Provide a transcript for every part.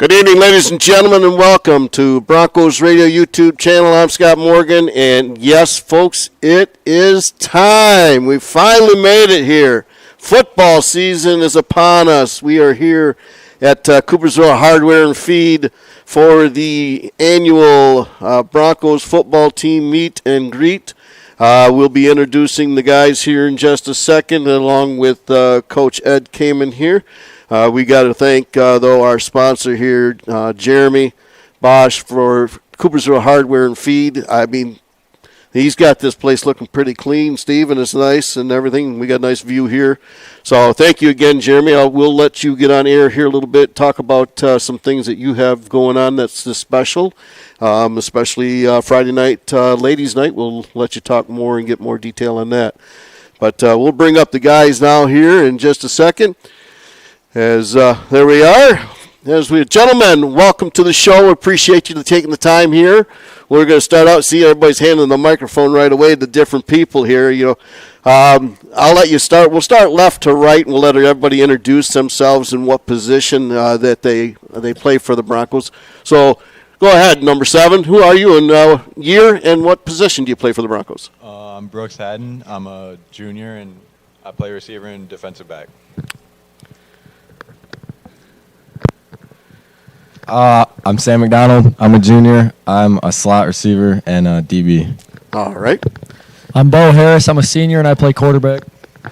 Good evening, ladies and gentlemen, and welcome to Broncos Radio YouTube channel. I'm Scott Morgan, and yes, folks, it is time. We finally made it here. Football season is upon us. We are here at Coopersville Hardware and Feed for the annual Broncos football team meet and greet. We'll be introducing the guys here in just a second, along with Coach Ed Kaman here. We got to thank, though, our sponsor here, Jeremy Bosch, for Coopersville Hardware and Feed. I mean, he's got this place looking pretty clean, Steve, and it's nice and everything. We got a nice view here. So thank you again, Jeremy. We'll let you get on air here a little bit, talk about some things that you have going on that's special, especially Friday night, ladies' night. We'll let you talk more and get more detail on that. But we'll bring up the guys now here in just a second. As there we are. Gentlemen, welcome to the show. We appreciate you taking the time here. We're going to start out. See, everybody's handing the microphone right away to different people here. I'll let you start. We'll start left to right, and we'll let everybody introduce themselves and what position that they play for the Broncos. So go ahead, number 7. Who are you, and year, and what position do you play for the Broncos? I'm Brooks Haddon. I'm a junior, and I play receiver and defensive back. I'm Sam McDonald. I'm a junior. I'm a slot receiver and a DB. All right. I'm Bo Harris. I'm a senior, and I play quarterback.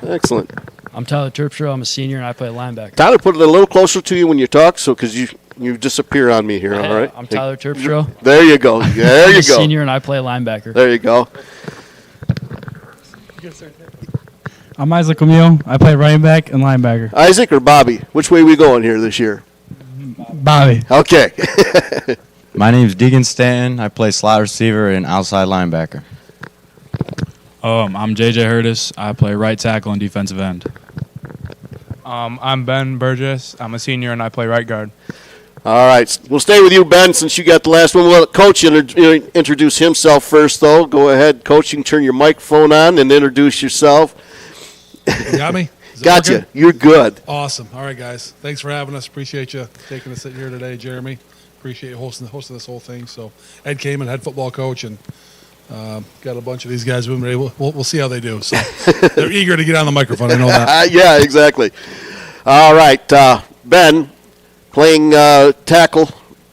Excellent. I'm Tyler Terpstra. I'm a senior, and I play linebacker. Tyler, put it a little closer to you when you talk, because you disappear on me here, all right? I'm Tyler Terpstra. There you go. There you go. I'm a senior, and I play linebacker. There you go. I'm Isaac Lemieux. I play running back and linebacker. Isaac or Bobby? Which way are we going here this year? Bobby. Okay. My name's Deegan Stanton. I play slot receiver and outside linebacker. I'm JJ Hurtis. I play right tackle and defensive end. I'm Ben Burgess. I'm a senior, and I play right guard. All right. We'll stay with you, Ben, since you got the last one. We'll let Coach introduce himself first, though. Go ahead, Coach. You can turn your microphone on and introduce yourself. You got me? Gotcha. Working? You're good. Awesome. All right, guys. Thanks for having us. Appreciate you taking us in here today, Jeremy. Appreciate you hosting this whole thing. So, Ed Kaman, head football coach, and got a bunch of these guys with me. We'll see how they do. So, they're eager to get on the microphone. I know that. Yeah, exactly. All right. Ben, playing tackle,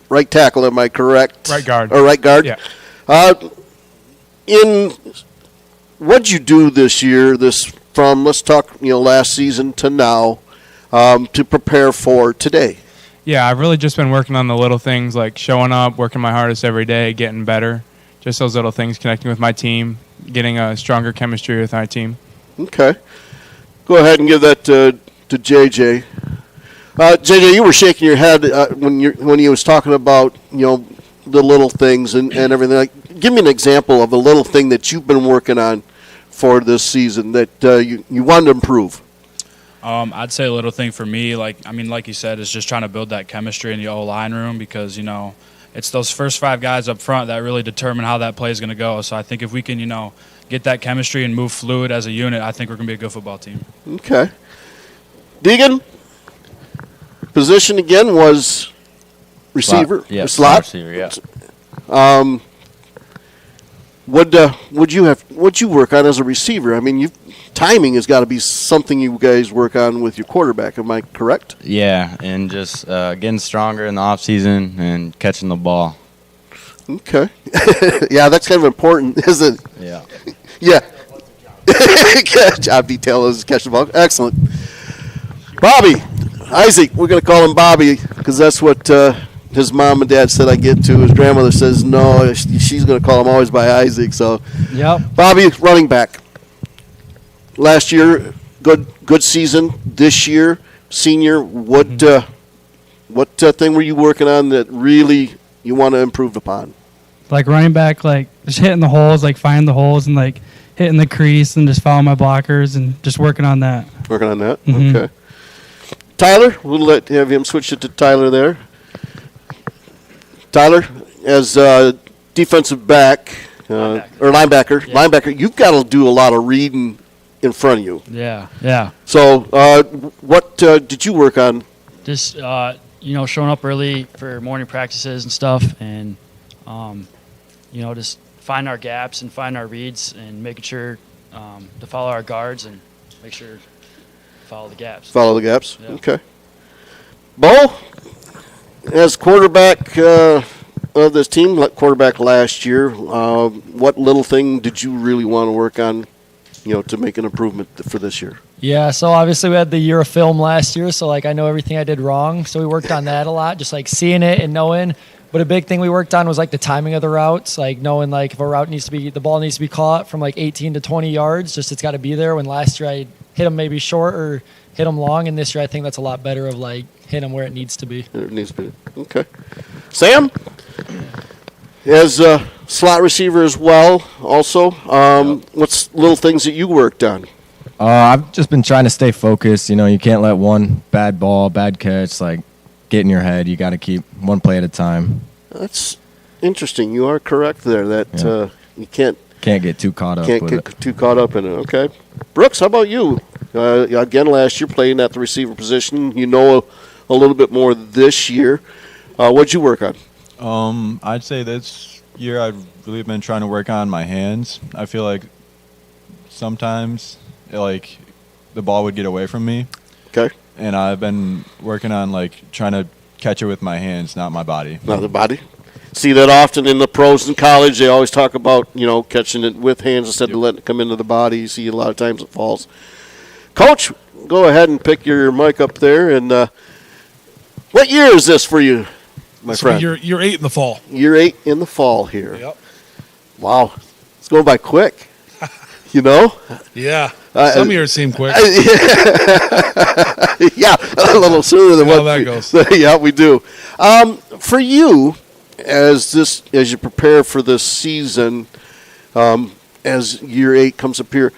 right tackle, am I correct? Right guard. Or right guard? Yeah. What'd you do this year, let's talk, last season to now, to prepare for today? Yeah, I've really just been working on the little things, like showing up, working my hardest every day, getting better. Just those little things, connecting with my team, getting a stronger chemistry with our team. Okay. Go ahead and give that to JJ. JJ, you were shaking your head when he was talking about, the little things and everything. Like, give me an example of a little thing that you've been working on for this season that you want to improve. I'd say a little thing for me, like you said, is just trying to build that chemistry in the O-line room because, it's those first 5 guys up front that really determine how that play is going to go. So I think if we can, get that chemistry and move fluid as a unit, I think we're going to be a good football team. Okay. Deegan, position again was receiver? Slot receiver, yeah. What'd you work on as a receiver? I mean, timing has got to be something you guys work on with your quarterback. Am I correct? Yeah, and just getting stronger in the off season and catching the ball. Okay. Yeah, that's kind of important, isn't it? Yeah. Yeah. Job detail is catch the ball. Excellent. Bobby, Isaac, we're going to call him Bobby because that's what his mom and dad said I get to. His grandmother says no. She's going to call him always by Isaac. So, Yep. Bobby, running back. Last year, good season. This year, senior. What thing were you working on that really you want to improve upon? Like running back, like just hitting the holes, like finding the holes and like hitting the crease and just following my blockers and just working on that. Working on that? Mm-hmm. Okay. Tyler, we'll have him switch it to Tyler there. Tyler, as defensive back or linebacker, Yeah. linebacker, you've got to do a lot of reading in front of you. Yeah. So what did you work on? Just, showing up early for morning practices and stuff, and just find our gaps and find our reads and making sure to follow our guards and make sure to follow the gaps. Follow the gaps. Yeah. Okay. Bo, as quarterback of this team, quarterback last year, what little thing did you really want to work on, to make an improvement for this year? Yeah, so obviously we had the year of film last year, so I know everything I did wrong. So we worked on that a lot, just seeing it and knowing. But a big thing we worked on was the timing of the routes, knowing if a route the ball needs to be caught from 18 to 20 yards, just it's got to be there. When last year I hit them maybe short or hit them long, and this year I think that's a lot better of hitting them where it needs to be. It needs to be. Okay. Sam, as a slot receiver as well, also, what's little things that you worked on? I've just been trying to stay focused. You can't let one bad ball, bad catch, get in your head. You got to keep one play at a time. That's interesting. You are correct there. That you can't get too caught up. Too caught up in it. Okay, Brooks, how about you? Again, last year playing at the receiver position. A little bit more this year. What'd you work on? I'd say this year I've really been trying to work on my hands. I feel like sometimes the ball would get away from me. Okay. And I've been working on trying to catch it with my hands, not my body. Not the body. See that often in the pros in college. They always talk about catching it with hands instead of letting it come into the body. You see a lot of times it falls. Coach, go ahead and pick your mic up there. And what year is this for you, my friend? Year 8 in the fall. Year 8 in the fall here. Yep. Wow, it's going by quick. Yeah. Some years seem quick. Yeah, a little sooner than how what that goes. Yeah, we do. For you, as you prepare for this season, as year 8 comes up here,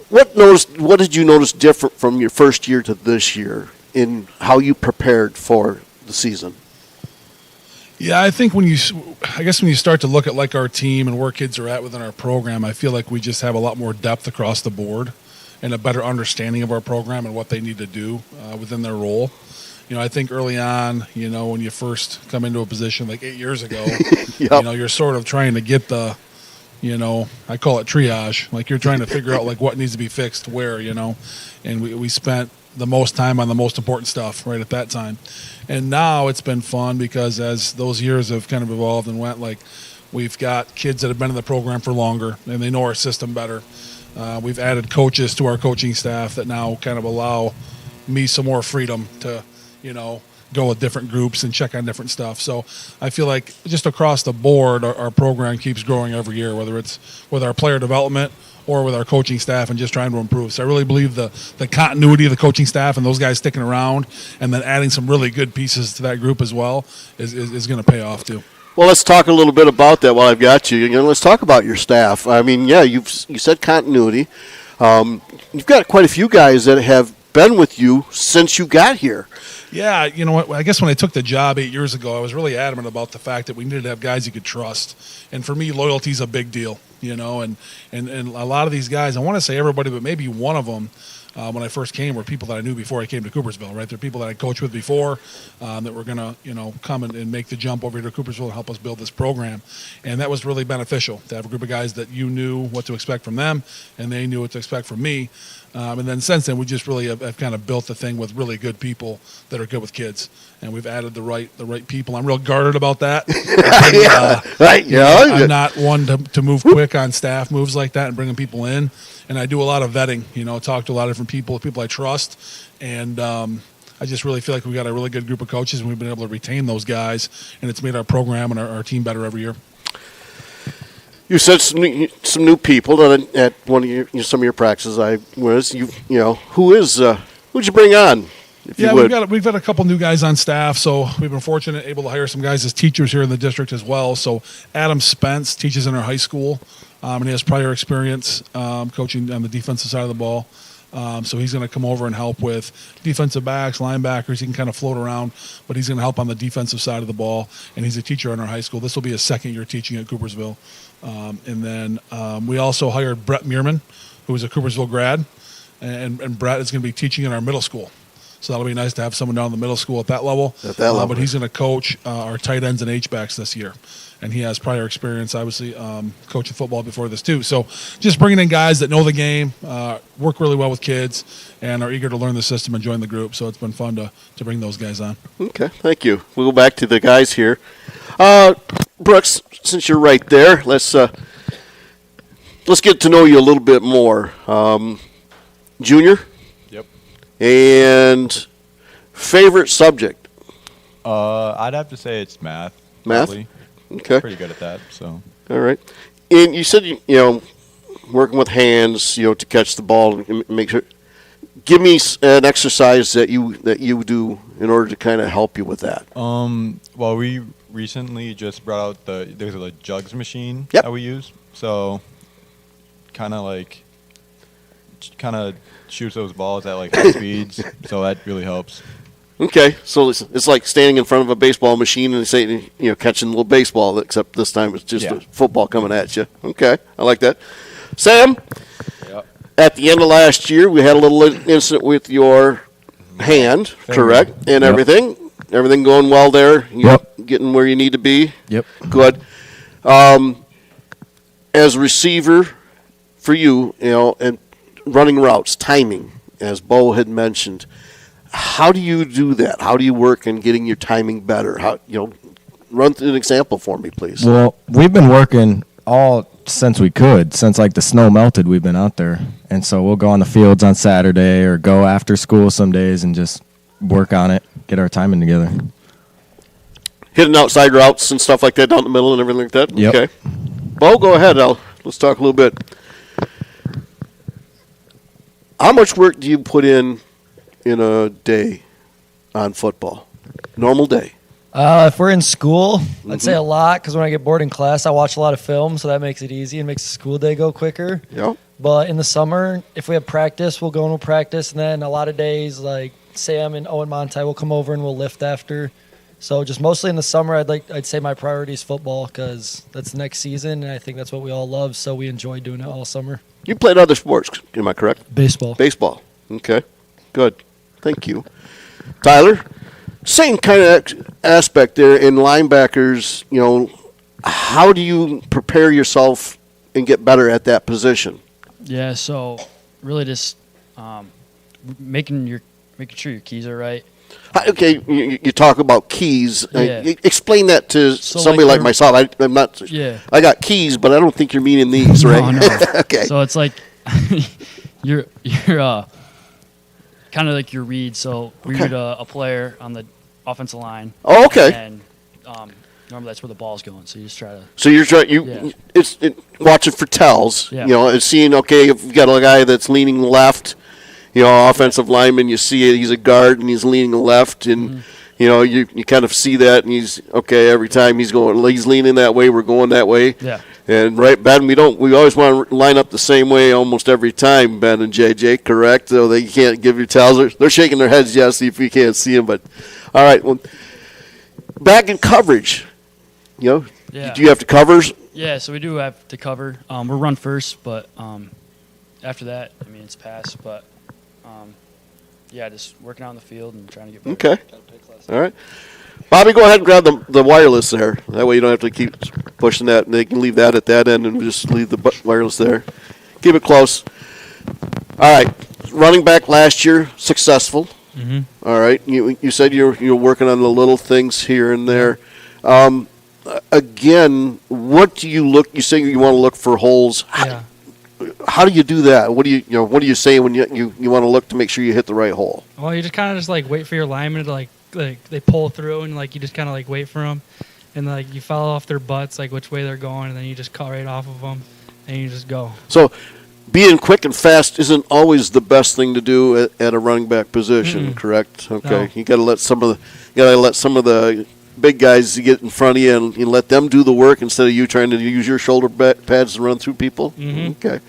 what did you notice different from your first year to this year in how you prepared for the season? Yeah, I think when you start to look at our team and where kids are at within our program, I feel like we just have a lot more depth across the board and a better understanding of our program and what they need to do within their role. I think early on, when you first come into a position 8 years ago, Yep. You're sort of trying to get the, I call it triage. You're trying to figure out what needs to be fixed where, and we spent the most time on the most important stuff right at that time. And now it's been fun because as those years have kind of evolved and went, we've got kids that have been in the program for longer and they know our system better. We've added coaches to our coaching staff that now kind of allow me some more freedom to, go with different groups and check on different stuff. So I feel like just across the board, our program keeps growing every year, whether it's with our player development or with our coaching staff and just trying to improve. So I really believe the continuity of the coaching staff and those guys sticking around and then adding some really good pieces to that group as well is going to pay off too. Well, let's talk a little bit about that while I've got you. Let's talk about your staff. I mean, you said continuity. You've got quite a few guys that have been with you since you got here. Yeah, you know what? I guess when I took the job 8 years ago, I was really adamant about the fact that we needed to have guys you could trust. And for me, loyalty is a big deal, and a lot of these guys, I want to say everybody, but maybe one of them, when I first came, were people that I knew before I came to Coopersville, right? They're people that I coached with before that were going to, come and make the jump over here to Coopersville and help us build this program. And that was really beneficial to have a group of guys that you knew what to expect from them and they knew what to expect from me. And then since then, we just really have kind of built the thing with really good people that are good with kids. And we've added the right people. I'm real guarded about that. Right. Yeah. I'm not one to move quick on staff moves like that and bringing people in. And I do a lot of vetting, talk to a lot of different people I trust. And I just really feel like we've got a really good group of coaches and we've been able to retain those guys. And it's made our program and our team better every year. You said some new people that at one of some of your practices who'd you bring on? We've got a couple new guys on staff, so we've been fortunate able to hire some guys as teachers here in the district as well. So Adam Spence teaches in our high school, and he has prior experience coaching on the defensive side of the ball. So he's going to come over and help with defensive backs, linebackers. He can kind of float around, but he's going to help on the defensive side of the ball. And he's a teacher in our high school. This will be his second year teaching at Coopersville. And then we also hired Brett Mearman, who is a Coopersville grad. And Brett is going to be teaching in our middle school. So that'll be nice to have someone down in the middle school at that level. But he's going to coach our tight ends and H-backs this year. And he has prior experience, obviously, coaching football before this too. So just bringing in guys that know the game, work really well with kids, and are eager to learn the system and join the group. So it's been fun to bring those guys on. Okay, thank you. We'll go back to the guys here. Brooks, since you're right there, let's get to know you a little bit more. Junior? Yep. And favorite subject? I'd have to say it's math. Math? Probably. Okay. Pretty good at that. So. All right. And you said you know working with hands, to catch the ball and make sure. Give me an exercise that you do in order to kind of help you with that. Well, we recently just brought out there's a jugs machine Yep. that we use. So kind of shoots those balls at like high speeds. So that really helps. Okay, so it's like standing in front of a baseball machine and saying, catching a little baseball, except this time it's just a football coming at you. Okay, I like that. Sam, Yep. At the end of last year, we had a little incident with your hand, correct, and everything. Everything going well there? You're getting where you need to be? Yep. Good. As a receiver for you, and running routes, timing, as Bo had mentioned, how do you do that? How do you work in getting your timing better? Run through an example for me, please. Well, we've been working all since we could. Since like the snow melted, we've been out there. And so we'll go on the fields on Saturday or go after school some days and just work on it, get our timing together. Hitting outside routes and stuff like that down the middle and everything like that? Yep. Okay. Bo, go ahead. Let's talk a little bit. How much work do you put in a day on football? Normal day. If we're in school, I'd say a lot because when I get bored in class, I watch a lot of film, so that makes it easy and makes the school day go quicker. Yeah. But in the summer, if we have practice, we'll go and we'll practice, and then a lot of days, like Sam and Owen Monti will come over and we'll lift after. So just mostly in the summer, I'd say my priority is football because that's the next season, and I think that's what we all love, so we enjoy doing it all summer. You played other sports, am I correct? Baseball. Baseball. Okay. Good. Thank you. Tyler, same kind of aspect there in linebackers, how do you prepare yourself and get better at that position? Yeah, so really just making sure your keys are right. Okay, you talk about keys. Yeah. Explain that to somebody like myself. I'm not. Yeah. I got keys, but I don't think you're meaning these, right? No. Okay. So it's like you're kind of like your read. So we read a player on the offensive line. Oh, okay. And normally that's where the ball's going. So you just try to. So you're trying. It's watching for tells. Yeah. And seeing. Okay, if you got a guy that's leaning left. Offensive lineman, you see it, he's a guard and he's leaning left, and you kind of see that, and he's okay every time he's leaning that way, we're going that way. Yeah. And right, Ben, we always want to line up the same way almost every time, Ben and JJ, correct? So they can't give you tells. They're shaking their heads yes if you can't see them, but all right. Well, back in coverage, do you have to cover? Yeah, so we do have to cover. We're run first, but after that, it's pass, but. Just working out in the field and trying to get better. Okay. All right. Bobby, go ahead and grab the wireless there. That way you don't have to keep pushing that. And they can leave that at that end and just leave the wireless there. Keep it close. All right. Running back last year, successful. Mm-hmm. All right. You said you're working on the little things here and there. Again, what do you look? You say you want to look for holes. Yeah. How do you do that? What do you say when you want to look to make sure you hit the right hole? Well, you just kind of just wait for your linemen to like they pull through and you just kind of wait for them, and you follow off their butts which way they're going, and then you just cut right off of them, and you just go. So, being quick and fast isn't always the best thing to do at a running back position, correct? Okay, No. you got to let some of the big guys get in front of you and you let them do the work instead of you trying to use your shoulder pads to run through people. Mm-hmm. Okay,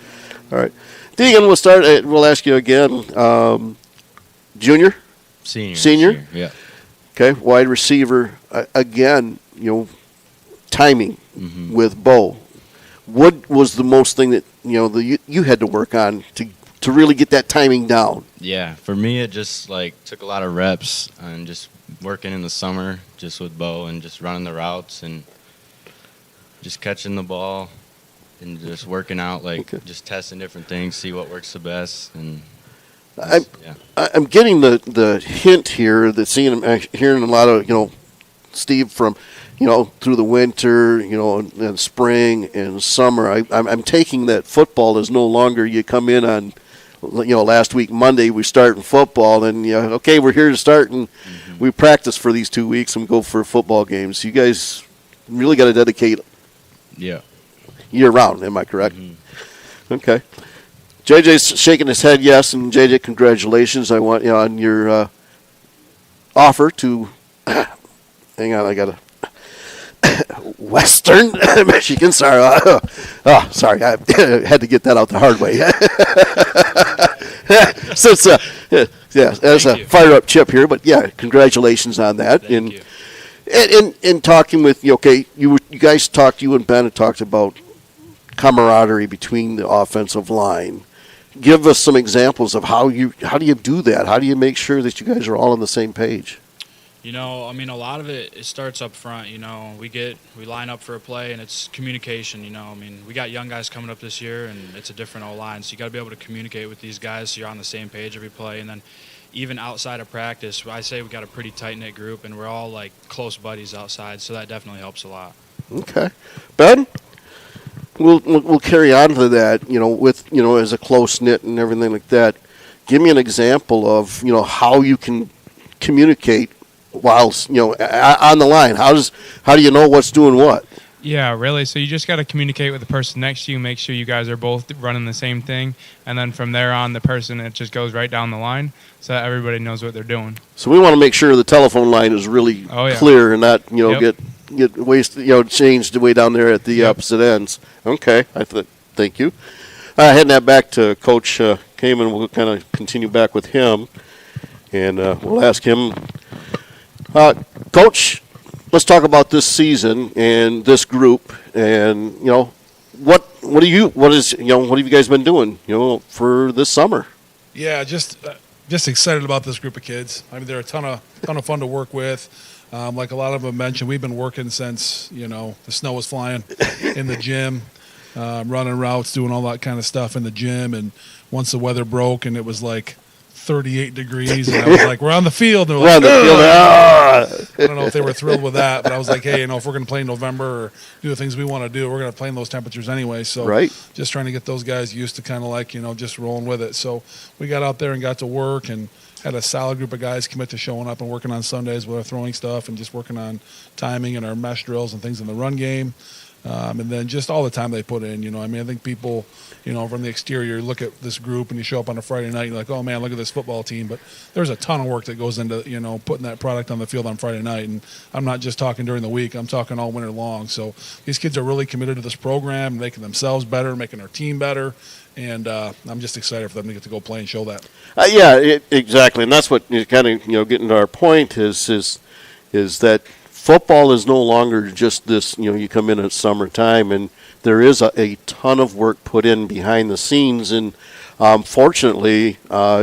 all right. Deegan, we'll start. We'll ask you again. Junior, senior. Yeah. Okay, wide receiver. Again, timing with Bo. What was the most thing that you had to work on to to really get that timing down? Yeah, for me, it just took a lot of reps and just working in the summer, just with Bo and just running the routes and just catching the ball and just working out, just testing different things, see what works the best. And I'm getting the hint here that hearing a lot of Steve from through the winter, and spring and summer. I'm taking that football is no longer you come in on, last week Monday we start in football and okay, we're here to start and we practice for these 2 weeks and we go for football games. You guys really got to dedicate year round. Am I correct? Okay. JJ's shaking his head yes, and JJ, congratulations. I want on your offer to hang on, I got to Western Michigan. Sorry, sorry, I had to get that out the hard way. Since that's a fire up chip here, but yeah, congratulations on that. Thank you. And talking with you guys talked. You and Ben had talked about camaraderie between the offensive line. Give us some examples of how do you do that? How do you make sure that you guys are all on the same page? A lot of it starts up front. We line up for a play, and it's communication. We got young guys coming up this year, and it's a different O-line. So you got to be able to communicate with these guys so you're on the same page every play. And then even outside of practice, I say we got a pretty tight-knit group, and we're all close buddies outside. So that definitely helps a lot. Okay, Ben. We'll carry on to that. With as a close knit and everything like that. Give me an example of how you can communicate whilst on the line. How do you know what's doing what? Yeah, really. So you just got to communicate with the person next to you, make sure you guys are both running the same thing, and then from there on, it just goes right down the line so that everybody knows what they're doing. So we want to make sure the telephone line is really clear and not get wasted, changed way down there at the opposite ends. Okay, thank you. Heading that back to Coach Kaman, we'll kind of continue back with him, and we'll ask him. Coach, let's talk about this season and this group, and what have you guys been doing for this summer? Yeah, just excited about this group of kids. They're a ton of fun to work with. Like a lot of them mentioned, we've been working since the snow was flying in the gym, running routes, doing all that kind of stuff in the gym. And once the weather broke and it was 38 degrees, and I was like, we're on the field. And they're like, I don't know if they were thrilled with that, but I was like, hey, if we're going to play in November or do the things we want to do, we're going to play in those temperatures anyway. So just trying to get those guys used to kind of just rolling with it. So we got out there and got to work and had a solid group of guys commit to showing up and working on Sundays with our throwing stuff and just working on timing and our mesh drills and things in the run game. And then just all the time they put in, I think people, from the exterior look at this group and you show up on a Friday night, you're like, oh man, look at this football team. But there's a ton of work that goes into, putting that product on the field on Friday night. And I'm not just talking during the week, I'm talking all winter long. So these kids are really committed to this program, making themselves better, making our team better. And I'm just excited for them to get to go play and show that. Exactly. And that's what kind of, getting to our point is that football is no longer just this, you come in at summertime, and there is a ton of work put in behind the scenes. And fortunately,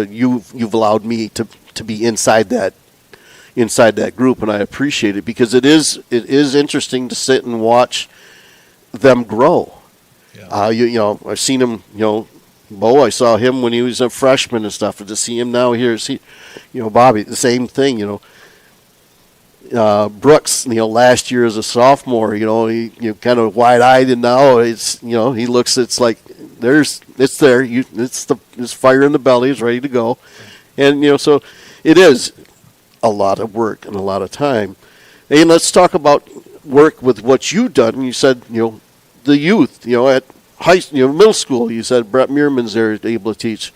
you've allowed me to be inside that group, and I appreciate it because it is interesting to sit and watch them grow. Yeah. I've seen him, Bo, I saw him when he was a freshman and stuff, and to see him now here, Bobby, the same thing, Brooks, last year as a sophomore, he kind of wide-eyed, and now it's, he looks. It's like it's there. It's fire in the belly. It's ready to go, and so it is a lot of work and a lot of time. And let's talk about work with what you've done. You said the youth, at middle school. You said Brett Meerman's there able to teach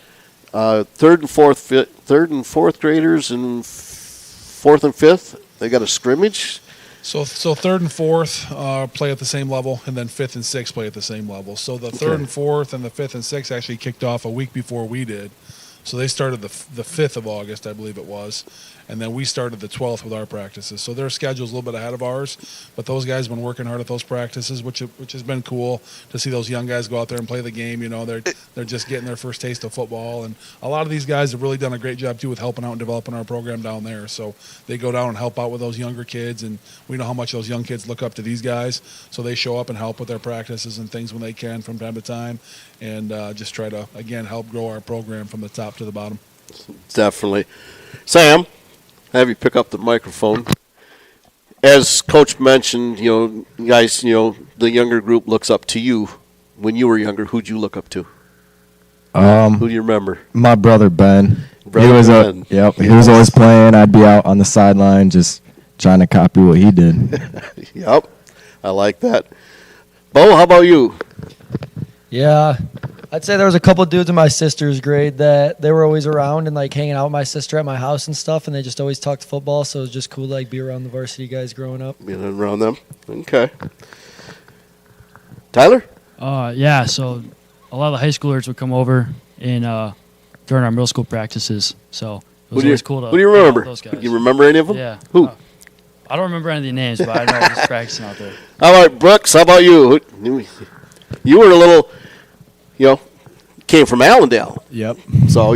third and fourth graders and fourth and fifth. They got a scrimmage? So third and fourth play at the same level, and then fifth and sixth play at the same level. So the third and fourth and the fifth and sixth actually kicked off a week before we did. So they started the 5th of August, I believe it was. and then we started the 12th with our practices. So their schedule's a little bit ahead of ours, but those guys have been working hard at those practices, which has been cool to see those young guys go out there and play the game. You know, they're just getting their first taste of football, and a lot of these guys have really done a great job too with helping out and developing our program down there. So they go down and help out with those younger kids, and we know how much those young kids look up to these guys. So they show up and help with their practices and things when they can from time to time, and just try to, again, help grow our program from the top to the bottom. Definitely. Sam, have you pick up the microphone. As Coach mentioned, guys, the younger group looks up to you. When you were younger, who'd you look up to? Who do you remember? My brother Ben. Brother Ben. He was always playing. I'd be out on the sideline just trying to copy what he did. Yep, I like that. Bo, how about you? Yeah, I'd say there was a couple dudes in my sister's grade that they were always around and like hanging out with my sister at my house and stuff, and they just always talked football. So it was just cool to like be around the varsity guys growing up. Being around them, okay. Tyler? Yeah, so a lot of the high schoolers would come over and during our middle school practices. So it was always cool to. Who do you remember? Those guys. You remember any of them? Yeah. Who? I don't remember any of the names, but I know I was just practicing out there. How about Brooks? How about you? You were a little, came from Allendale. Yep. So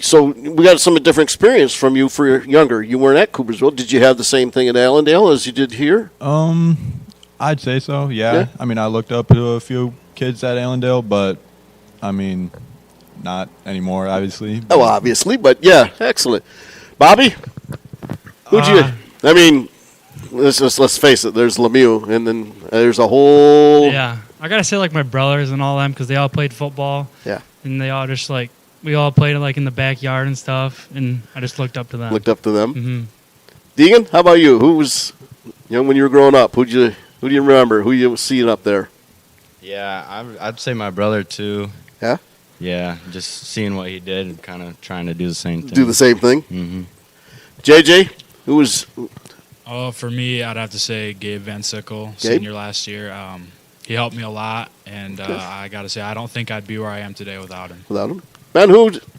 so we got some different experience from you for your younger. You weren't at Coopersville. Did you have the same thing at Allendale as you did here? I'd say so, yeah. I mean, I looked up to a few kids at Allendale, but, not anymore, obviously. Oh, obviously, but yeah, excellent. Bobby? Who'd you... let's face it, there's Lemieux, and then there's a whole... Yeah, I got to say, like, my brothers and all them, because they all played football. Yeah. And they all just, like, we all played, like, in the backyard and stuff, and I just looked up to them. Looked up to them? Mm-hmm. Deegan, how about you? Who was, when you were growing up, who do you remember? Who you seeing up there? Yeah, I'd say my brother, too. Yeah? Yeah, just seeing what he did and kind of trying to do the same thing. Do the same thing? Mm-hmm. JJ, who was... Oh, for me, I'd have to say Gabe Van Sickle, senior last year. He helped me a lot, and I got to say, I don't think I'd be where I am today without him. Without him? Man,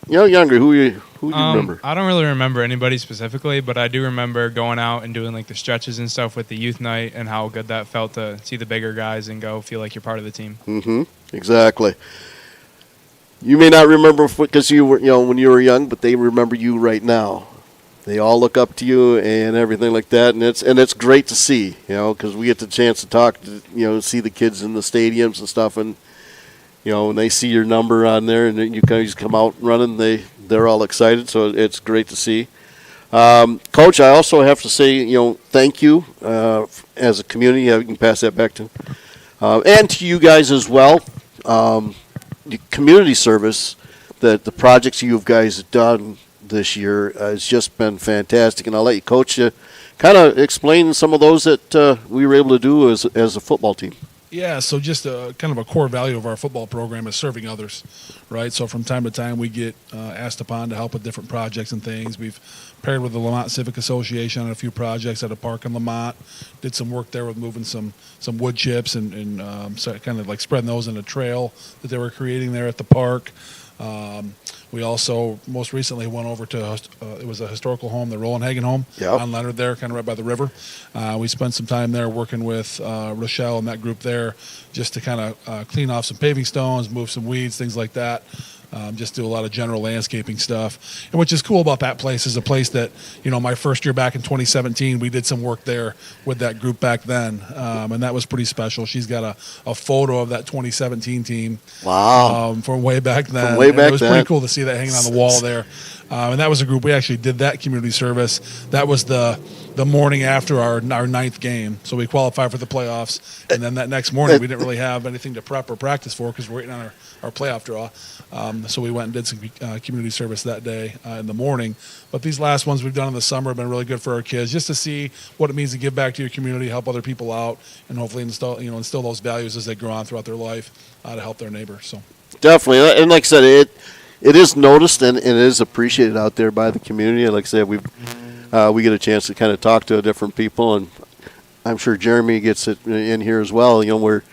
younger, who do you remember? I don't really remember anybody specifically, but I do remember going out and doing like the stretches and stuff with the youth night and how good that felt to see the bigger guys and go feel like you're part of the team. Mm-hmm. Exactly. You may not remember because you were, when you were young, but they remember you right now. They all look up to you and everything like that, and it's great to see, because we get the chance to talk, see the kids in the stadiums and stuff, and when they see your number on there and then you guys come out running, they're all excited, so it's great to see. Coach, I also have to say, thank you as a community. You can pass that back to, and to you guys as well. The community service, that the projects you guys have done this year has just been fantastic, and I'll let you, Coach, kind of explain some of those that we were able to do as a football team. Yeah, so just kind of a core value of our football program is serving others, right? So from time to time we get asked upon to help with different projects and things. We've paired with the Lamont Civic Association on a few projects at a park in Lamont, did some work there with moving some wood chips and so kind of like spreading those in a trail that they were creating there at the park. We also most recently went over to it was a historical home, the Rolandhagen home on Leonard there, kind of right by the river. We spent some time there working with Rochelle and that group there just to kind of clean off some paving stones, move some weeds, things like that. Just do a lot of general landscaping stuff. And which is cool about that place is a place that, my first year back in 2017, we did some work there with that group back then. And that was pretty special. She's got a photo of that 2017 team. Wow. From way back then. It was pretty cool to see that hanging on the wall there. And that was a group, we actually did that community service. That was the morning after our ninth game. So we qualified for the playoffs. And then that next morning, we didn't really have anything to prep or practice for because we're waiting on our playoff draw. So we went and did some community service that day in the morning. But these last ones we've done in the summer have been really good for our kids, just to see what it means to give back to your community, help other people out, and hopefully instill those values as they grow on throughout their life to help their neighbors. So definitely, and like I said, it is noticed and it is appreciated out there by the community. Like I said, we get a chance to kind of talk to different people, and I'm sure Jeremy gets it in here as well. Where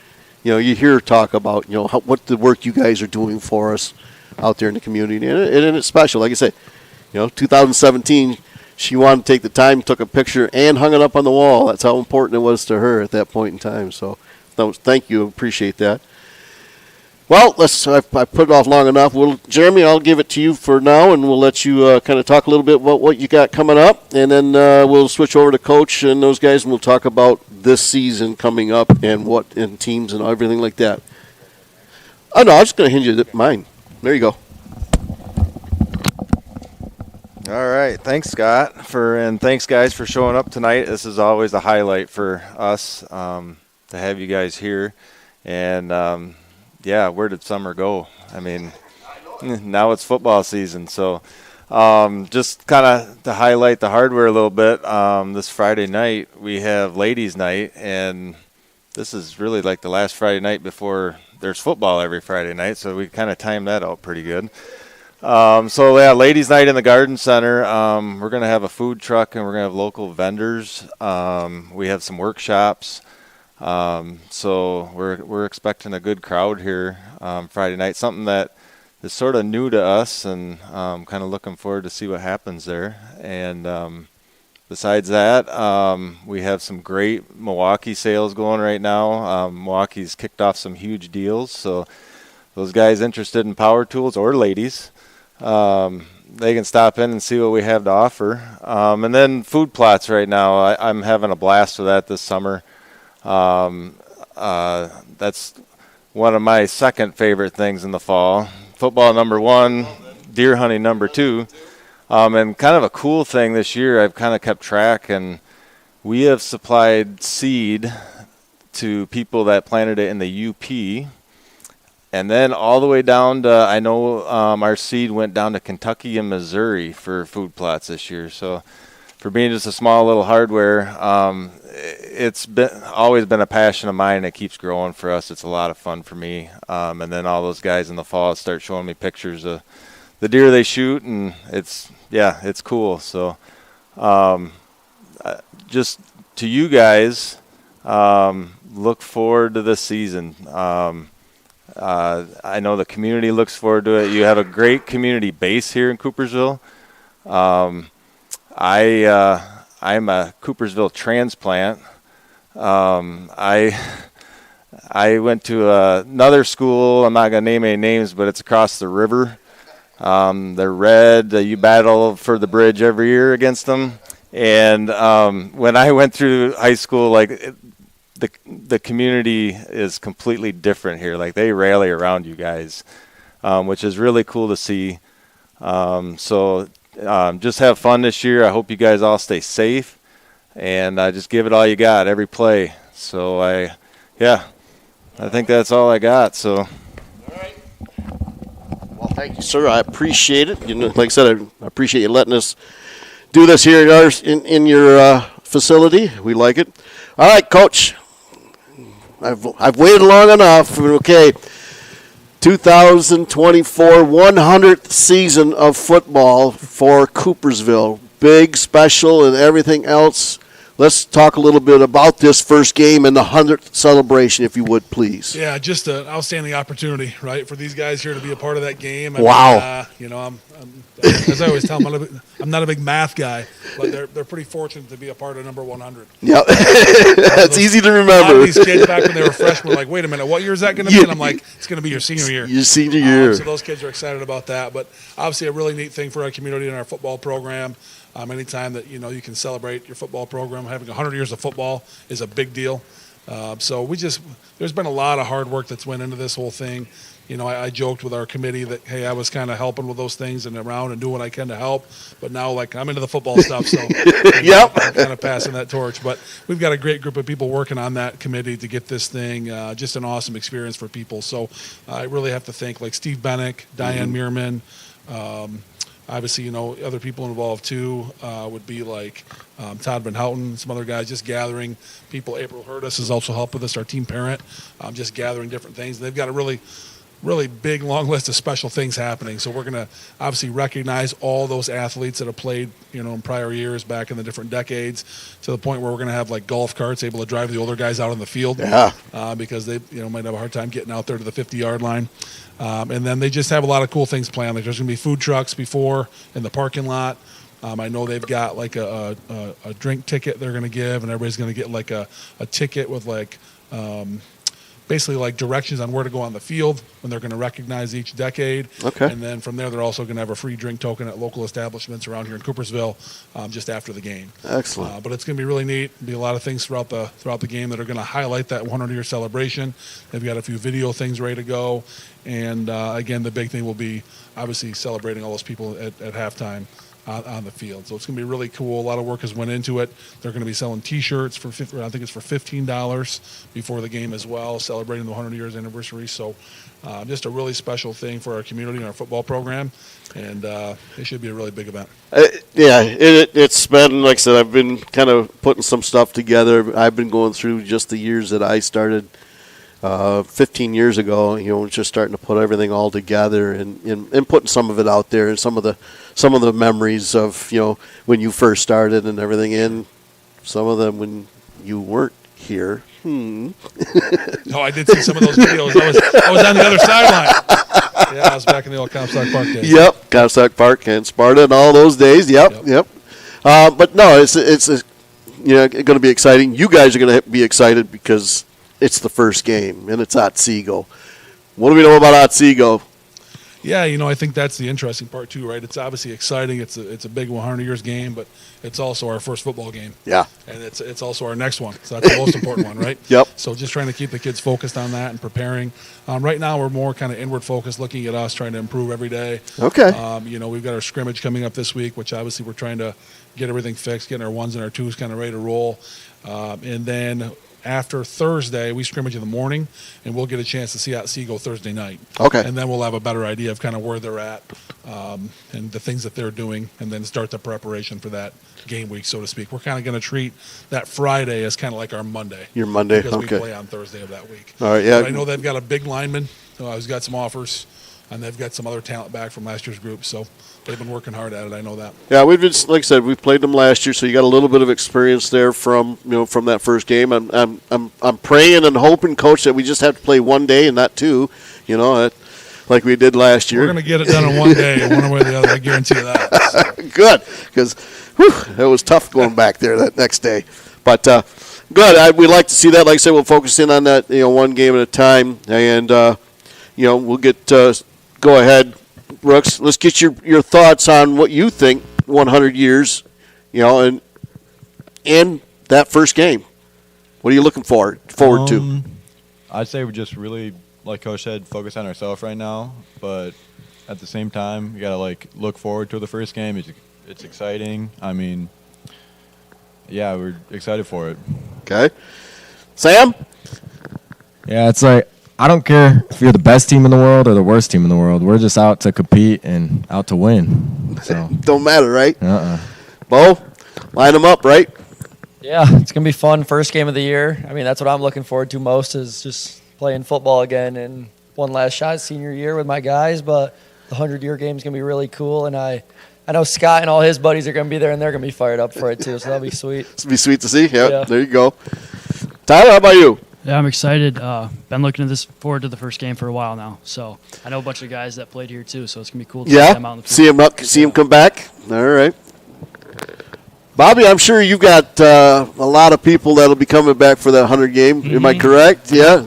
you hear talk about what the work you guys are doing for us out there in the community, and it's special. Like I said, 2017, she wanted to take the time, took a picture, and hung it up on the wall. That's how important it was to her at that point in time. So thank you. Appreciate that. Well, I've put it off long enough. Jeremy, I'll give it to you for now, and we'll let you kind of talk a little bit about what you got coming up, and then we'll switch over to Coach and those guys, and we'll talk about this season coming up and teams and everything like that. Oh, no, I'm just going to hand you mine. There you go. All right. Thanks, Scott, and thanks, guys, for showing up tonight. This is always a highlight for us to have you guys here. And, where did summer go? I mean, now it's football season. So just kind of to highlight the hardware a little bit, this Friday night we have ladies' night, and this is really like the last Friday night before there's football every Friday night, so we kind of timed that out pretty good. Ladies' night in the Garden Center. We're going to have a food truck, and we're going to have local vendors. We have some workshops. So we're expecting a good crowd here Friday night, something that is sort of new to us, and kind of looking forward to see what happens there. And besides that, we have some great Milwaukee sales going right now. Milwaukee's kicked off some huge deals, so those guys interested in power tools, or ladies, they can stop in and see what we have to offer. And then food plots right now. I'm having a blast with that this summer. That's one of my second favorite things in the fall. Football number 1, deer hunting number 2. And kind of a cool thing this year, I've kind of kept track, and we have supplied seed to people that planted it in the UP. And then all the way down to, I know our seed went down to Kentucky and Missouri for food plots this year. So for being just a small little hardware, it's always been a passion of mine, and it keeps growing for us. It's a lot of fun for me. And then all those guys in the fall start showing me pictures of the deer they shoot, and it's cool. So just to you guys, look forward to this season. I know the community looks forward to it. You have a great community base here in Coopersville. I'm a Coopersville transplant. I went to another school. I'm not going to name any names, but it's across the river. They're red. You battle for the bridge every year against them. And when I went through high school, the community is completely different here. Like, they rally around you guys, which is really cool to see. Just have fun this year. I hope you guys all stay safe, and just give it all you got every play. So I think that's all I got. So. All right. Well, thank you, sir. I appreciate it. Like I said, I appreciate you letting us do this here in your facility. We like it. All right, Coach. I've waited long enough. Okay. 2024 100th season of football for Coopersville. Big, special, and everything else. Let's talk a little bit about this first game and the 100th celebration, if you would, please. Yeah, just an outstanding opportunity, right, for these guys here to be a part of that game. Wow. I'm as I always tell them, I'm not a big math guy, but they're pretty fortunate to be a part of number 100. Yeah, that's easy to remember. A lot of these kids back when they were freshmen were like, wait a minute, what year is that going to be? And I'm like, it's going to be your senior year. Your senior year. So those kids are excited about that. But obviously a really neat thing for our community and our football program. Anytime that, you can celebrate your football program, having 100 years of football is a big deal. There's been a lot of hard work that's went into this whole thing. I joked with our committee that, hey, I was kind of helping with those things and around and doing what I can to help. But now, I'm into the football stuff, so yep. I'm kind of passing that torch. But we've got a great group of people working on that committee to get this thing just an awesome experience for people. So I really have to thank Steve Bennick, Diane Meerman, obviously, other people involved too would be Todd Van Houten, some other guys just gathering people. April Hurtis has also helped with us, our team parent, just gathering different things. They've got a really big, long list of special things happening. So we're going to obviously recognize all those athletes that have played, in prior years back in the different decades, to the point where we're going to have golf carts able to drive the older guys out on the field. Yeah. Because they, might have a hard time getting out there to the 50-yard line. And then they just have a lot of cool things planned. There's going to be food trucks before in the parking lot. I know they've got like a drink ticket they're going to give, and everybody's going to get like a ticket with like basically like directions on where to go on the field when they're going to recognize each decade. Okay. And then from there, they're also going to have a free drink token at local establishments around here in Coopersville just after the game. Excellent. But it's going to be really neat. There'll be a lot of things throughout the game that are going to highlight that 100-year celebration. They've got a few video things ready to go. And, again, the big thing will be obviously celebrating all those people at halftime on the field. So it's going to be really cool. A lot of work has went into it. They're going to be selling T-shirts I think it's for $15 before the game as well, celebrating the 100 years anniversary. So just a really special thing for our community and our football program, and it should be a really big event. It's been, like I said, I've been kind of putting some stuff together. I've been going through just the years that I started 15 years ago, just starting to put everything all together and putting some of it out there, and some of the memories of when you first started and everything, and some of them when you weren't here. Oh, I did see some of those videos. I was on the other sideline. Yeah, I was back in the old Comstock Park days. Yep, Comstock Park and Sparta and all those days. Yep. But no, it's going to be exciting. You guys are going to be excited because it's the first game, and it's Otsego. What do we know about Otsego? Yeah, I think that's the interesting part too, right? It's obviously exciting. It's a big 100 years game, but it's also our first football game. Yeah. And it's also our next one, so that's the most important one, right? Yep. So just trying to keep the kids focused on that and preparing. Right now we're more kind of inward focused, looking at us, trying to improve every day. Okay. We've got our scrimmage coming up this week, which obviously we're trying to get everything fixed, getting our ones and our twos kind of ready to roll. And then after Thursday, we scrimmage in the morning, and we'll get a chance to see Otsego Thursday night. Okay. And then we'll have a better idea of kind of where they're at and the things that they're doing, and then start the preparation for that game week, so to speak. We're kind of going to treat that Friday as kind of like our Monday. Your Monday, because okay. we play on Thursday of that week. All right, yeah. But I know they've got a big lineman who's got some offers, and they've got some other talent back from last year's group, so they've been working hard at it. I know that. Yeah, we've been, like I said, we played them last year, so you got a little bit of experience there from that first game. I'm praying and hoping, Coach, that we just have to play one day and not two, like we did last year. We're going to get it done in one day, one way or the other. I guarantee you that. So. Good, because it was tough going back there that next day. But good. We'd like to see that. Like I said, we'll focus in on that, one game at a time, and we'll get go ahead. Brooks, let's get your thoughts on what you think 100 years, and that first game. What are you looking forward to? I'd say we're just really, like Coach said, focus on ourselves right now. But at the same time, you gotta look forward to the first game. It's exciting. I mean, yeah, we're excited for it. Okay, Sam. Yeah, it's like, I don't care if you're the best team in the world or the worst team in the world. We're just out to compete and out to win. So don't matter, right? Bo, line them up, right? Yeah, it's going to be fun. First game of the year. I mean, that's what I'm looking forward to most, is just playing football again and one last shot senior year with my guys. But the 100-year game is going to be really cool, and I know Scott and all his buddies are going to be there, and they're going to be fired up for it too, so that'll be sweet. It'll be sweet to see. Yep, Yeah. There you go. Tyler, how about you? Yeah, I'm excited. Been looking forward to the first game for a while now. So I know a bunch of guys that played here too, so it's gonna be cool to see them out in the field. See him come back. All right, Bobby. I'm sure you've got a lot of people that'll be coming back for that 100 game. Am I correct? Yeah.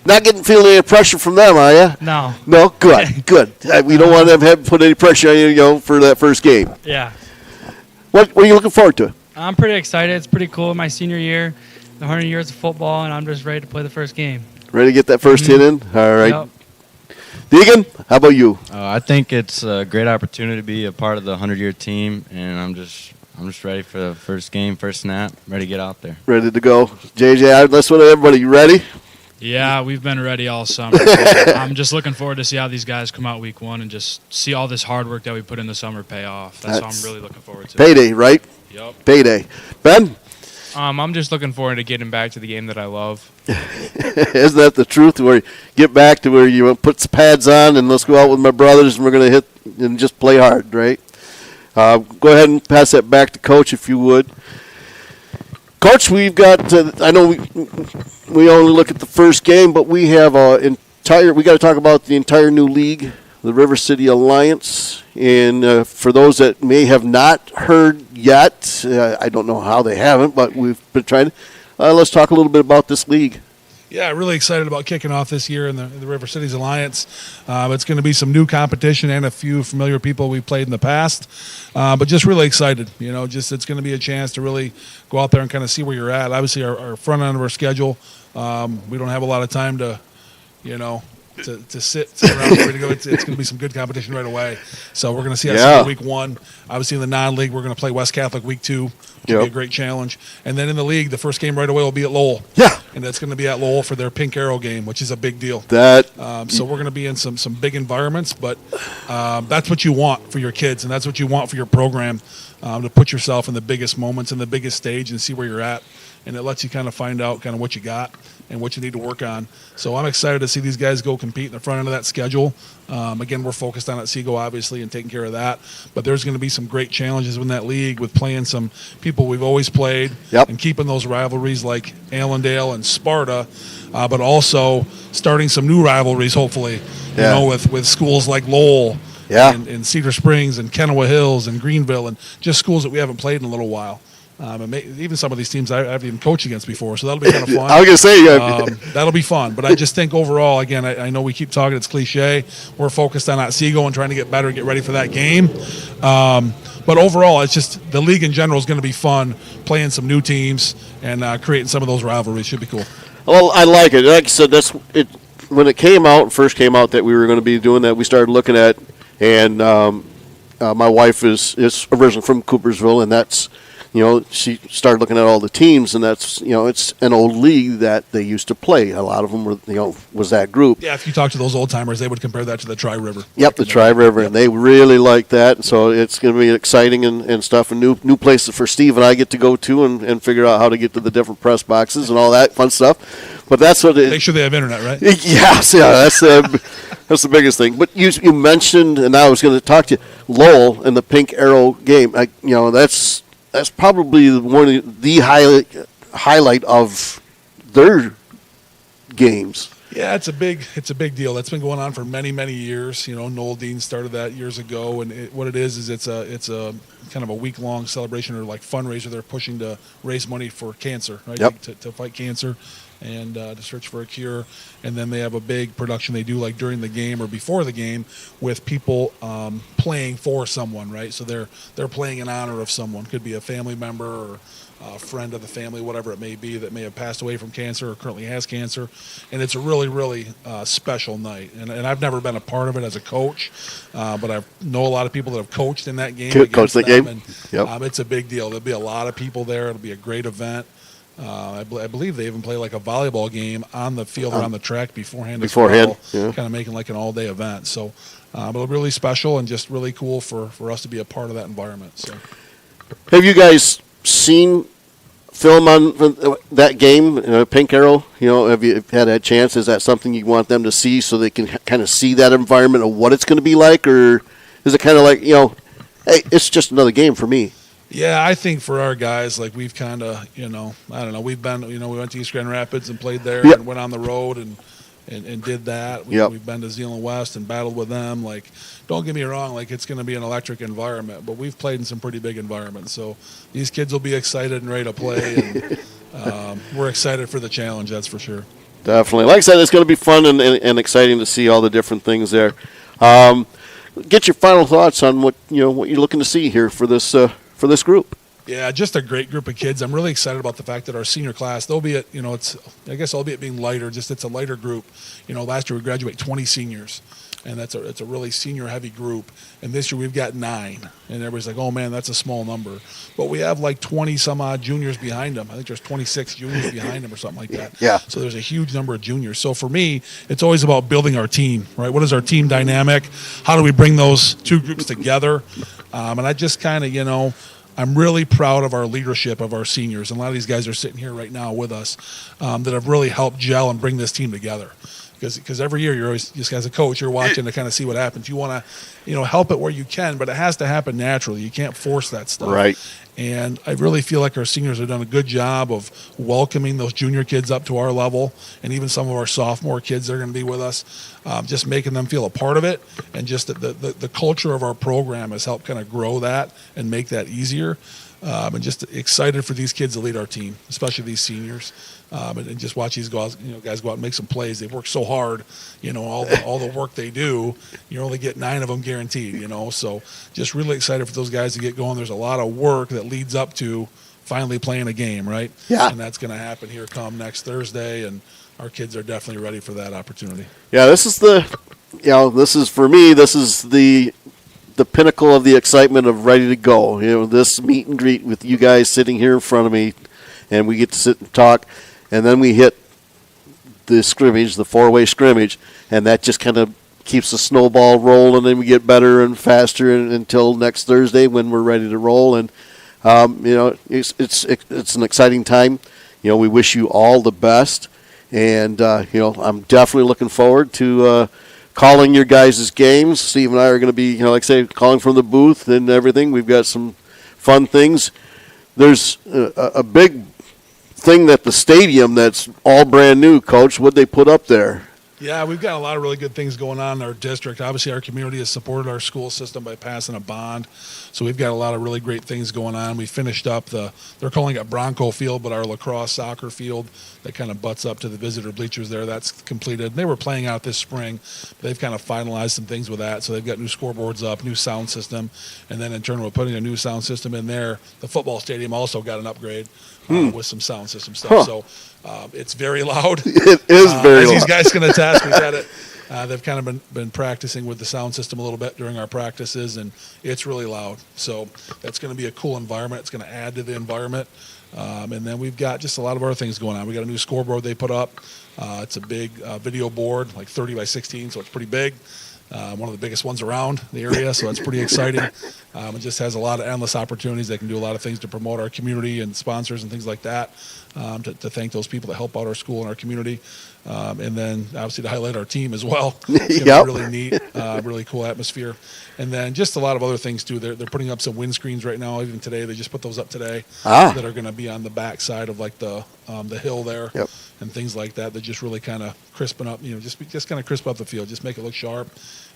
Not feeling any pressure from them, are you? No. No. Good. Good. We don't want them to have put any pressure on you, for that first game. Yeah. What are you looking forward to? I'm pretty excited. It's pretty cool. My senior year, the 100 years of football, and I'm just ready to play the first game. Ready to get that first hit in? All right. Yep. Deegan, how about you? I think it's a great opportunity to be a part of the 100-year team, and I'm just ready for the first game, first snap, ready to get out there. Ready to go. JJ, let's want everybody. You ready? Yeah, we've been ready all summer. I'm just looking forward to see how these guys come out week one and just see all this hard work that we put in the summer pay off. That's what I'm really looking forward to. Payday, right? Yep. Payday. Ben? I'm just looking forward to getting back to the game that I love. Isn't that the truth? Where you get back to where you put the pads on and let's go out with my brothers and we're going to hit and just play hard, right? Go ahead and pass that back to Coach if you would. Coach, we've got. I know we only look at the first game, but we have we got to talk about the entire new league the River City Alliance. And for those that may have not heard yet, I don't know how they haven't, but we've been trying. Let's talk a little bit about this league. Yeah, really excited about kicking off this year in the River Cities Alliance. It's going to be some new competition and a few familiar people we've played in the past, but just really excited. It's going to be a chance to really go out there and kind of see where you're at. Obviously, our front end of our schedule, we don't have a lot of time to sit around ready to go. It's going to be some good competition right away. So we're going to see us week 1. Obviously, in the non-league, we're going to play West Catholic week 2. It'll be a great challenge. And then in the league, the first game right away will be at Lowell. Yeah. And that's going to be at Lowell for their Pink Arrow game, which is a big deal. So we're going to be in some big environments, but that's what you want for your kids, and that's what you want for your program, to put yourself in the biggest moments and the biggest stage and see where you're at. And it lets you kind of find out kind of what you got and what you need to work on. So I'm excited to see these guys go compete in the front end of that schedule. Again, we're focused on at Seago, obviously, and taking care of that. But there's going to be some great challenges in that league with playing some people we've always played and keeping those rivalries like Allendale and Sparta, but also starting some new rivalries, hopefully, with schools like Lowell and Cedar Springs and Kennewa Hills and Greenville, and just schools that we haven't played in a little while. And even some of these teams I've even coached against before, so that'll be kind of fun. I was going to say, that'll be fun. But I just think overall, again, I know we keep talking, it's cliche. We're focused on Otsego and trying to get better and get ready for that game. But overall, it's just the league in general is going to be fun, playing some new teams and creating some of those rivalries. Should be cool. Well, I like it. Like I said, that's it. When it first came out that we were going to be doing that, we started looking at, and my wife is originally from Coopersville, and that's, she started looking at all the teams, and that's, it's an old league that they used to play. A lot of them were, was that group. Yeah, if you talk to those old timers, they would compare that to the Tri-River. Yep, the Tri-River, and they really like that. So it's going to be exciting and stuff, and new places for Steve and I get to go to and figure out how to get to the different press boxes and all that fun stuff. But that's what make sure they have internet, right? Yes, that's the biggest thing. But you mentioned, and I was going to talk to you, Lowell and the Pink Arrow game. That's probably one of the highlight of their games. Yeah, it's a big deal. That's been going on for many, many years. Noel Dean started that years ago, and what it is it's a kind of a week-long celebration or like fundraiser. They're pushing to raise money for cancer, right? Yep. To fight cancer and to search for a cure. And then they have a big production they do like during the game or before the game with people playing for someone, right? So they're playing in honor of someone. Could be a family member or a friend of the family, whatever it may be, that may have passed away from cancer or currently has cancer. And it's a really, really special night. And I've never been a part of it as a coach, but I know a lot of people that have coached in that game. Coached the game? And, yep. It's a big deal. There'll be a lot of people there. It'll be a great event. I believe they even play like a volleyball game on the field or on the track beforehand. Kind of making like an all-day event. So it'll be really special and just really cool for us to be a part of that environment. So, have you guys seen film on that game, Pink Arrow? Have you had a chance? Is that something you want them to see so they can kind of see that environment of what it's going to be like, or is it kind of like, hey, it's just another game for me? Yeah, I think for our guys, like we've kind of, I don't know, we've been, we went to East Grand Rapids and played there and went on the road and did that. We've been to Zeeland West and battled with them. Like, don't get me wrong, like it's going to be an electric environment, but we've played in some pretty big environments. So these kids will be excited and ready to play, and we're excited for the challenge, that's for sure. Definitely. Like I said, it's going to be fun and exciting to see all the different things there. Get your final thoughts on what you're looking to see here for this group. Yeah, just a great group of kids. I'm really excited about the fact that our senior class, they'll be albeit being lighter, just it's a lighter group. Last year we graduated 20 seniors, and it's a really senior-heavy group. And this year we've got 9, and everybody's like, oh, man, that's a small number. But we have like 20-some-odd juniors behind them. I think there's 26 juniors behind them or something like that. Yeah. So there's a huge number of juniors. So for me, it's always about building our team, right? What is our team dynamic? How do we bring those two groups together? And I just kind of, I'm really proud of our leadership of our seniors. And a lot of these guys are sitting here right now with us that have really helped gel and bring this team together. because every year you're always, just as a coach, you're watching to kind of see what happens. You want to, help it where you can, but it has to happen naturally. You can't force that stuff. Right. And I really feel like our seniors have done a good job of welcoming those junior kids up to our level, and even some of our sophomore kids that are going to be with us, just making them feel a part of it. And just the culture of our program has helped kind of grow that and make that easier. And just excited for these kids to lead our team, especially these seniors. And just watch these guys, guys go out and make some plays. They've worked so hard, all the work they do. You only get 9 of them guaranteed, So just really excited for those guys to get going. There's a lot of work that leads up to finally playing a game, right? Yeah. And that's going to happen here come next Thursday, and our kids are definitely ready for that opportunity. Yeah, this is the pinnacle of the excitement of ready to go. This meet and greet with you guys sitting here in front of me, and we get to sit and talk. And then we hit the scrimmage, the 4-way scrimmage, and that just kind of keeps the snowball rolling, and we get better and faster until next Thursday when we're ready to roll. And it's an exciting time. We wish you all the best, and I'm definitely looking forward to calling your guys' games. Steve and I are going to be, like I say, calling from the booth and everything. We've got some fun things. There's a big thing that the stadium that's all brand new, Coach. What'd they put up there? Yeah, we've got a lot of really good things going on in our district. Obviously, our community has supported our school system by passing a bond. So we've got a lot of really great things going on. We finished up they're calling it Bronco Field, but our lacrosse soccer field that kind of butts up to the visitor bleachers there, that's completed. They were playing out this spring, but they've kind of finalized some things with that. So they've got new scoreboards up, new sound system, and then in turn, we're putting a new sound system in there. The football stadium also got an upgrade with some sound system stuff. Huh. So it's very loud. It is very as loud. These guys can attest. We've had it. They've kind of been practicing with the sound system a little bit during our practices, and it's really loud. So that's going to be a cool environment. It's going to add to the environment. And then we've got just a lot of other things going on. We got a new scoreboard they put up. It's a big video board, like 30 by 16, so it's pretty big. One of the biggest ones around the area, so that's pretty exciting. It just has a lot of endless opportunities. They can do a lot of things to promote our community and sponsors and things like that, to thank those people that help out our school and our community. And then, obviously, to highlight our team as well. It's going to be really neat, really cool atmosphere. And then just a lot of other things, too. They're putting up some windscreens right now, even today. They just put those up today that are going to be on the back side of, like, the hill there. Yep. And things like that. They're just really kind of crisping up, just kind of crisp up the field, just make it look sharp.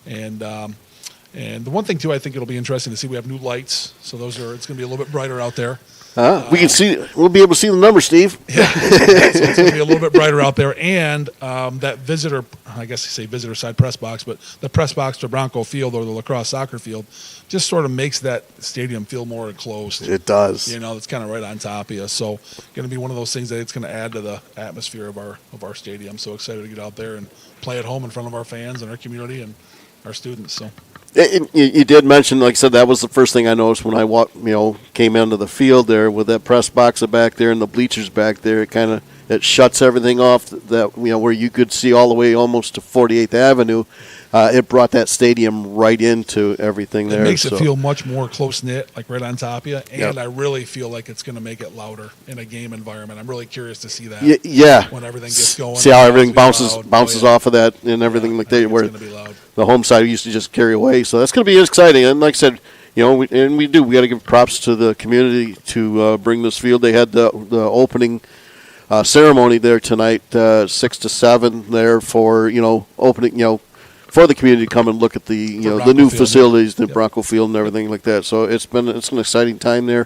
And the one thing, too, I think it'll be interesting to see, we have new lights. So it's going to be a little bit brighter out there. We'll be able to see the numbers, Steve. Yeah. So it's going to be a little bit brighter out there. And that visitor, I guess you say visitor side press box, but the press box to Bronco Field or the lacrosse soccer field just sort of makes that stadium feel more enclosed. It does. It's kind of right on top of you. So going to be one of those things that it's going to add to the atmosphere of our stadium. So excited to get out there and play at home in front of our fans and our community and our students. So. You did mention, like I said, that was the first thing I noticed when I came into the field there with that press box back there and the bleachers back there. It shuts everything off that where you could see all the way almost to 48th Avenue. It brought that stadium right into everything there. It makes it feel much more close-knit, like right on top of you. And yep. I really feel like it's going to make it louder in a game environment. I'm really curious to see that. Yeah. When everything gets going. See how everything bounces off of that and everything like that. Where the home side used to just carry away. So that's going to be exciting. And like I said, we got to give props to the community to bring this field. They had the opening ceremony there tonight, 6 to 7 there for, opening, for the community to come and look at the the new facilities, the Bronco Field and everything like that. So it's an exciting time there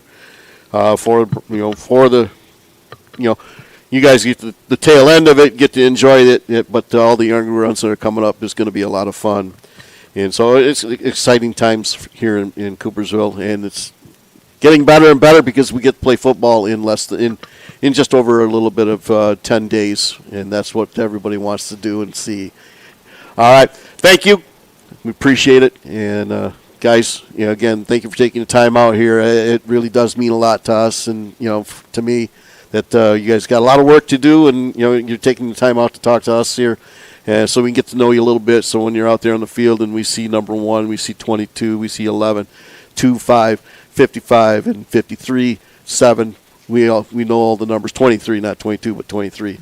for the you guys get the tail end of it, get to enjoy it, but all the younger runs that are coming up is going to be a lot of fun. And so it's exciting times here in Coopersville, and it's getting better and better because we get to play football in just over a little bit of 10 days, and that's what everybody wants to do and see. All right. Thank you. We appreciate it. And, guys, again, thank you for taking the time out here. It really does mean a lot to us and, to me that you guys got a lot of work to do, and, you're taking the time out to talk to us here so we can get to know you a little bit. So when you're out there on the field and we see number 1, we see 22, we see 11, 2, 5, 55, and 53, 7, we know all the numbers, 23, not 22, but 23.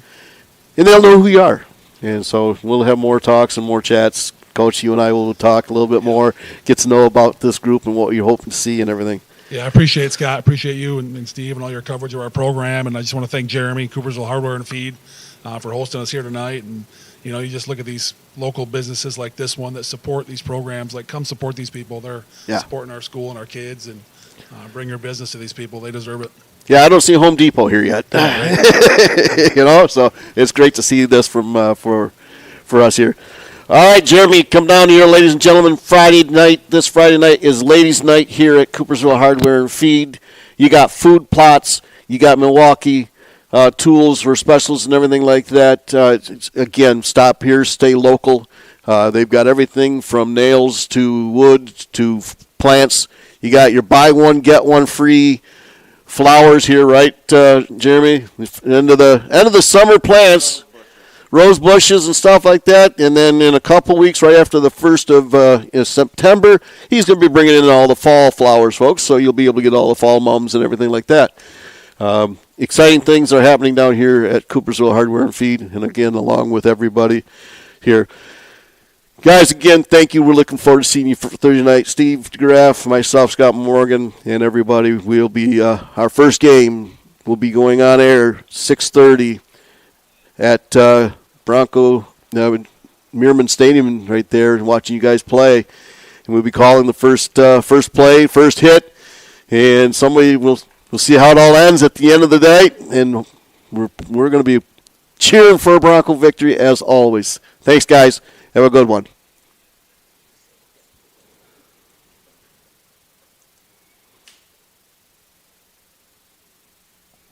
And they'll know who you are. And so we'll have more talks and more chats. Coach, you and I will talk a little bit more, get to know about this group and what you're hoping to see and everything. Yeah, I appreciate it, Scott. I appreciate you and Steve and all your coverage of our program. And I just want to thank Jeremy, Coopersville Hardware and Feed, for hosting us here tonight. And, you just look at these local businesses like this one that support these programs. Like, come support these people. They're supporting our school and our kids. And bring your business to these people. They deserve it. Yeah, I don't see Home Depot here yet. So it's great to see this from for us here. All right, Jeremy, come down here, ladies and gentlemen. This Friday night is ladies' night here at Coopersville Hardware and Feed. You got food plots. You got Milwaukee tools for specials and everything like that. Again, stop here, stay local. They've got everything from nails to wood to plants. You got your buy one, get one free flowers here, right, Jeremy? End of the summer plants. Rose bushes and stuff like that, and then in a couple weeks, right after the 1st of September, he's going to be bringing in all the fall flowers, folks, so you'll be able to get all the fall mums and everything like that. Exciting things are happening down here at Coopersville Hardware and Feed, and again, along with everybody here. Guys, again, thank you. We're looking forward to seeing you for Thursday night. Steve DeGraff, myself, Scott Morgan, and everybody will be, our first game will be going on air 6:30 at Bronco Meerman Stadium right there, and watching you guys play. And we'll be calling the first play, first hit, and we'll see how it all ends at the end of the day. And we're going to be cheering for a Bronco victory as always. Thanks, guys. Have a good one.